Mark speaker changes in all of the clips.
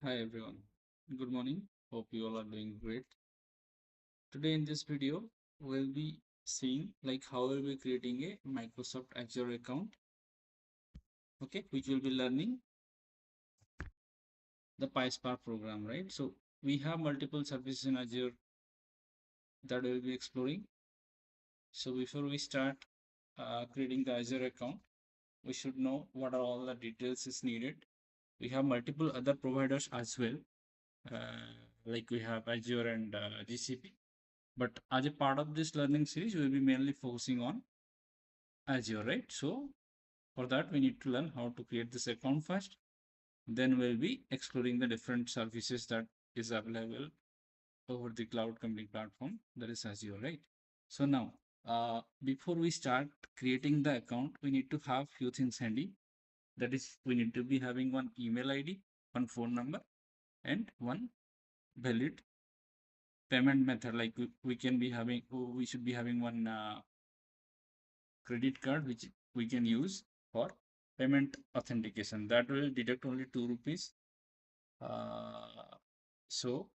Speaker 1: Hi everyone. Good morning. Hope you all are doing great. Today in this video, we'll be seeing how we'll be creating a Microsoft Azure account, okay, which will be learning the PySpark program, right? So we have multiple services in Azure that we'll be exploring. So before we start creating the Azure account, we should know what are all the details is needed. We have multiple other providers as well, like we have Azure and GCP. But as a part of this learning series, we will be mainly focusing on Azure, right? So for that, we need to learn how to create this account first. Then we'll be exploring the different services that is available over the cloud computing platform that is Azure, right? So now, before we start creating the account, we need to have few things handy. That is, we need to be having one email ID, one phone number, and one valid payment method. Like we can be having, we should be having one credit card which we can use for payment authentication. That will deduct only 2 rupees. Uh, so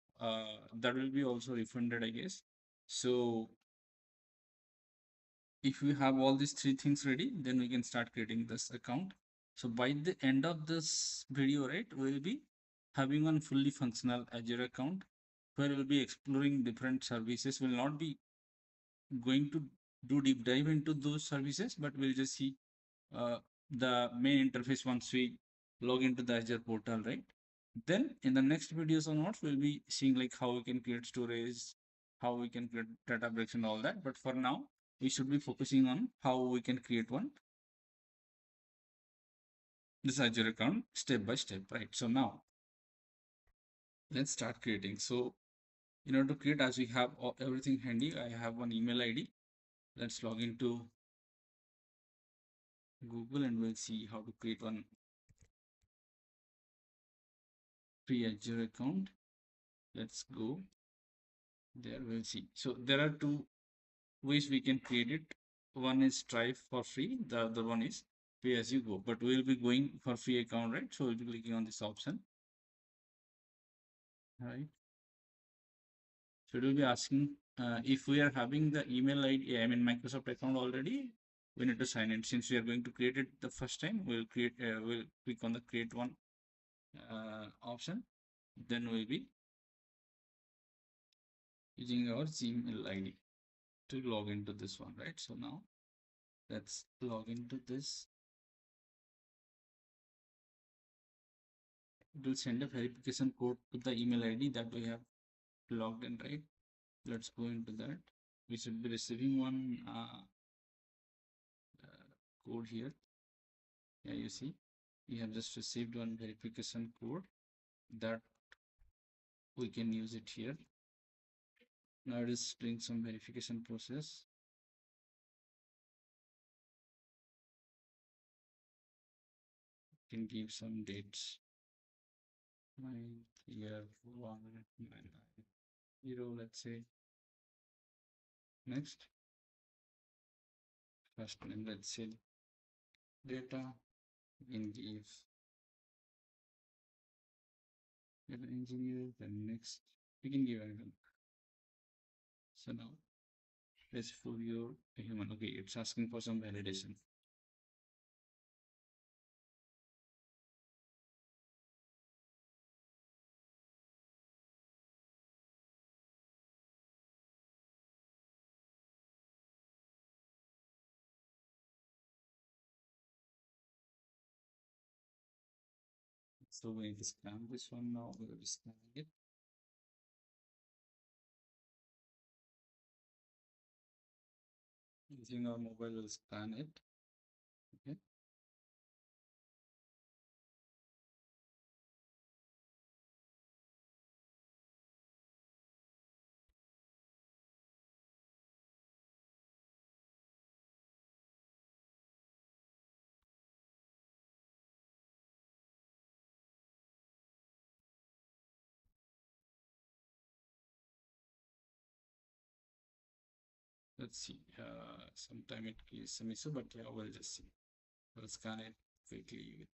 Speaker 1: that will be also refunded, I guess. So if we have all these three things ready, then we can start creating this account. So by the end of this video, right, we will be having one fully functional Azure account where we'll be exploring different services. We'll not be going to do deep dive into those services, but we'll just see uh, the main interface once we log into the Azure portal, right? Then in the next videos onwards, we'll be seeing how we can create storage, how we can create Databricks and all that. But for now, we should be focusing on how we can create this Azure account step by step, right? So now let's start creating. So in order to create, as we have everything handy, I have one email ID. Let's log into Google and we'll see how to create one free Azure account. Let's go there. We'll see. So there are two ways we can create it. One is try for free, the other one is pay as you go. But we'll be going for free account, right? So we'll be clicking on this option, right? So it will be asking if we are having the email ID, I mean Microsoft account already, we need to sign in. Since we are going to create it the first time, we'll click on the create one option. Then we'll be using our Gmail ID to log into this one, right? So now let's log into this. It will send a verification code to the email ID that we have logged in, right? Let's go into that. We should be receiving one code here. Yeah, you see, we have just received one verification code that we can use it here. Now it is doing some verification process. Can give some dates. 9th year 1990. Let's say next. First name, let's say data. We can give data engineer. Then next, we can give anything. So now let's for your human. Okay, it's asking for some validation. So we need to scan this one now. We're scanning it. Using our mobile, will scan it. Okay. Let's see. Sometime it is some issue, but yeah, we'll just see. We'll scan it quickly.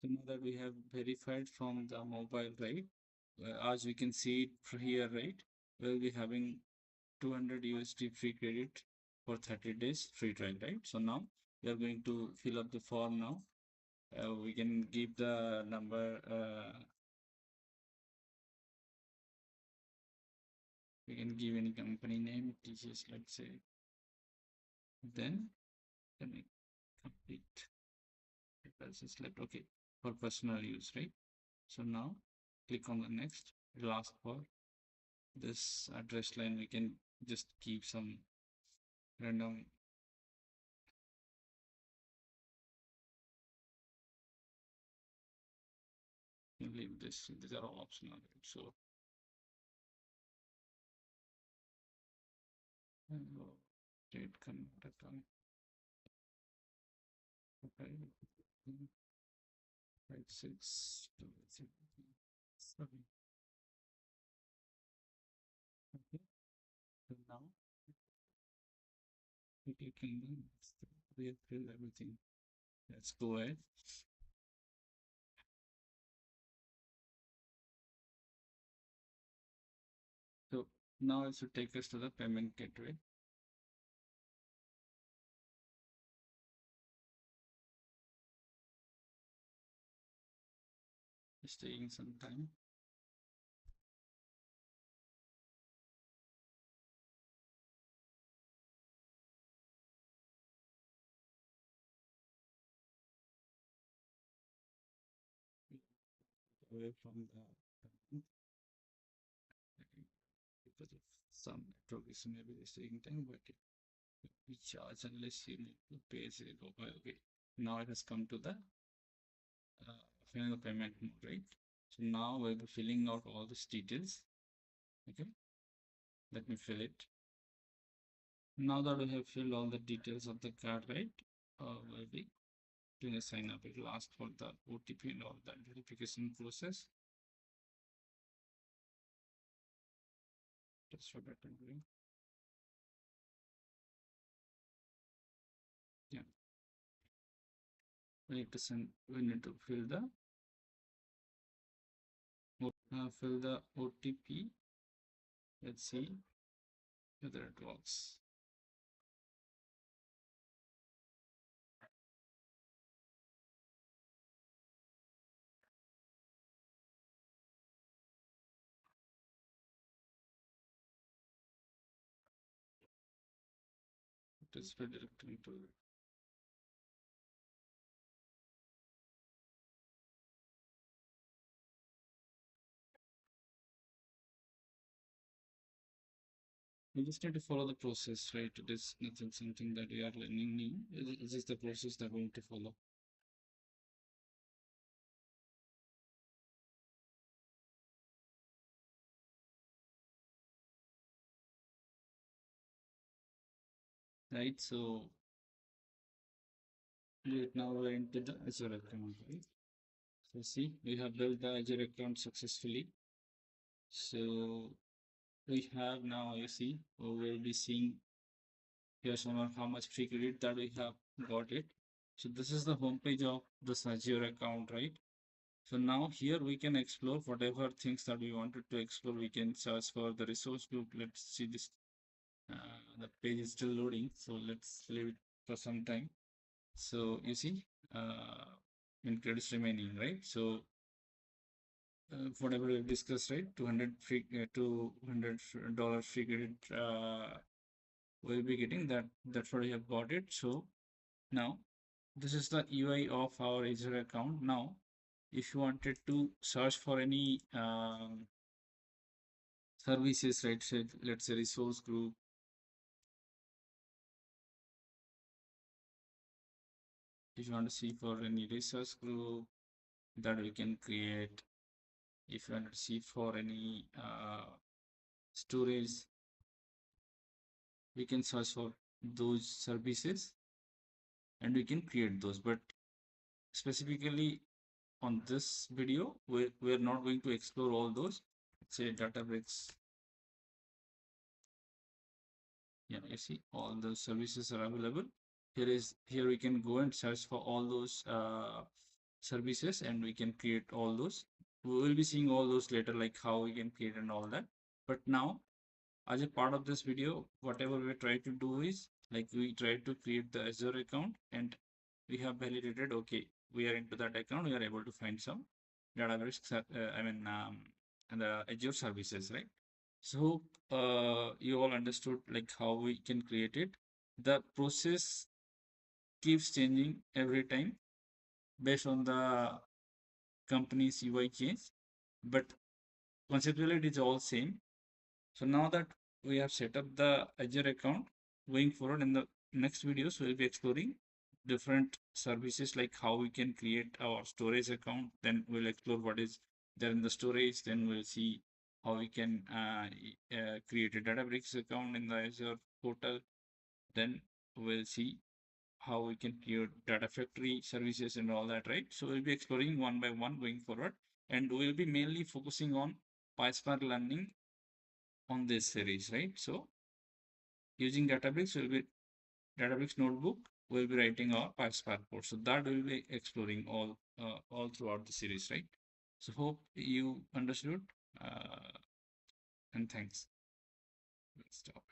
Speaker 1: So now that we have verified from the mobile, right? As we can see it here, right? We'll be having 200 USD free credit for 30 days free trial, right? So now we are going to fill up the form now. We can give the number, we can give any company name, TCS, let's say. Then can we complete devices left? Okay, for personal use, right? So now click on the next. It'll ask for this address line. We can just keep some random. Leave this. These are all optional, right? So state Karnataka. Okay. 56 7. Okay. So now we click on the next. We have filled everything. Let's go ahead. So now it should take us to the payment gateway. It's taking some time. Away from the because of some network issue, maybe it's taking time, but we charge unless you need to pay as you go by. Okay, now it has come to the final payment mode, right? So now we'll be filling out all these details. Okay, let me fill it. Now that we have filled all the details of the card, right? We'll be doing a sign up. It will ask for the OTP and all that verification process. Just for that I'm doing. Yeah. We need to send, we need to fill the OTP. Let's see whether it works. It is redirecting to. We just need to follow the process, right? It is nothing something that we are learning new. This is the process that we need to follow. Right? So now we're into the Azure account, right? So see, we have built the Azure account successfully. So we have now, you see, we will be seeing here somewhere how much free credit that we have got it. So this is the homepage of this Azure account, right? So now here we can explore whatever things that we wanted to explore. We can search for the resource group. Let's see this. The page is still loading, so let's leave it for some time. So you see, in credits remaining, right? So whatever we discussed, right? 200 free, $200 free credit we'll be getting that. That's what I have got it. So now this is the UI of our Azure account. Now, if you wanted to search for any services, right? So let's say resource group. If you want to see for any resource group that we can create, if you want to see for any storage, we can search for those services and we can create those. But specifically on this video, we're not going to explore all those. Say Databricks. Yeah, you see all the services are available. Here we can go and search for all those services, and we can create all those. We will be seeing all those later, like how we can create and all that. But now, as a part of this video, whatever we try to do is like we try to create the Azure account, and we have validated, okay, we are into that account, we are able to find some database, and the Azure services, right? So you all understood like how we can create it. The process keeps changing every time based on the company's UI change, but conceptually it is all same. So now that we have set up the Azure account, going forward in the next videos, we'll be exploring different services like how we can create our storage account. Then we'll explore what is there in the storage. Then we'll see how we can create a Databricks account in the Azure portal. Then we'll see how we can create data factory services and all that, right? So we'll be exploring one by one going forward, and we'll be mainly focusing on PySpark learning on this series, right? So using Databricks will be Databricks notebook, we'll be writing our PySpark code. So that will be exploring all throughout the series, right? So hope you understood, and thanks. Let's stop.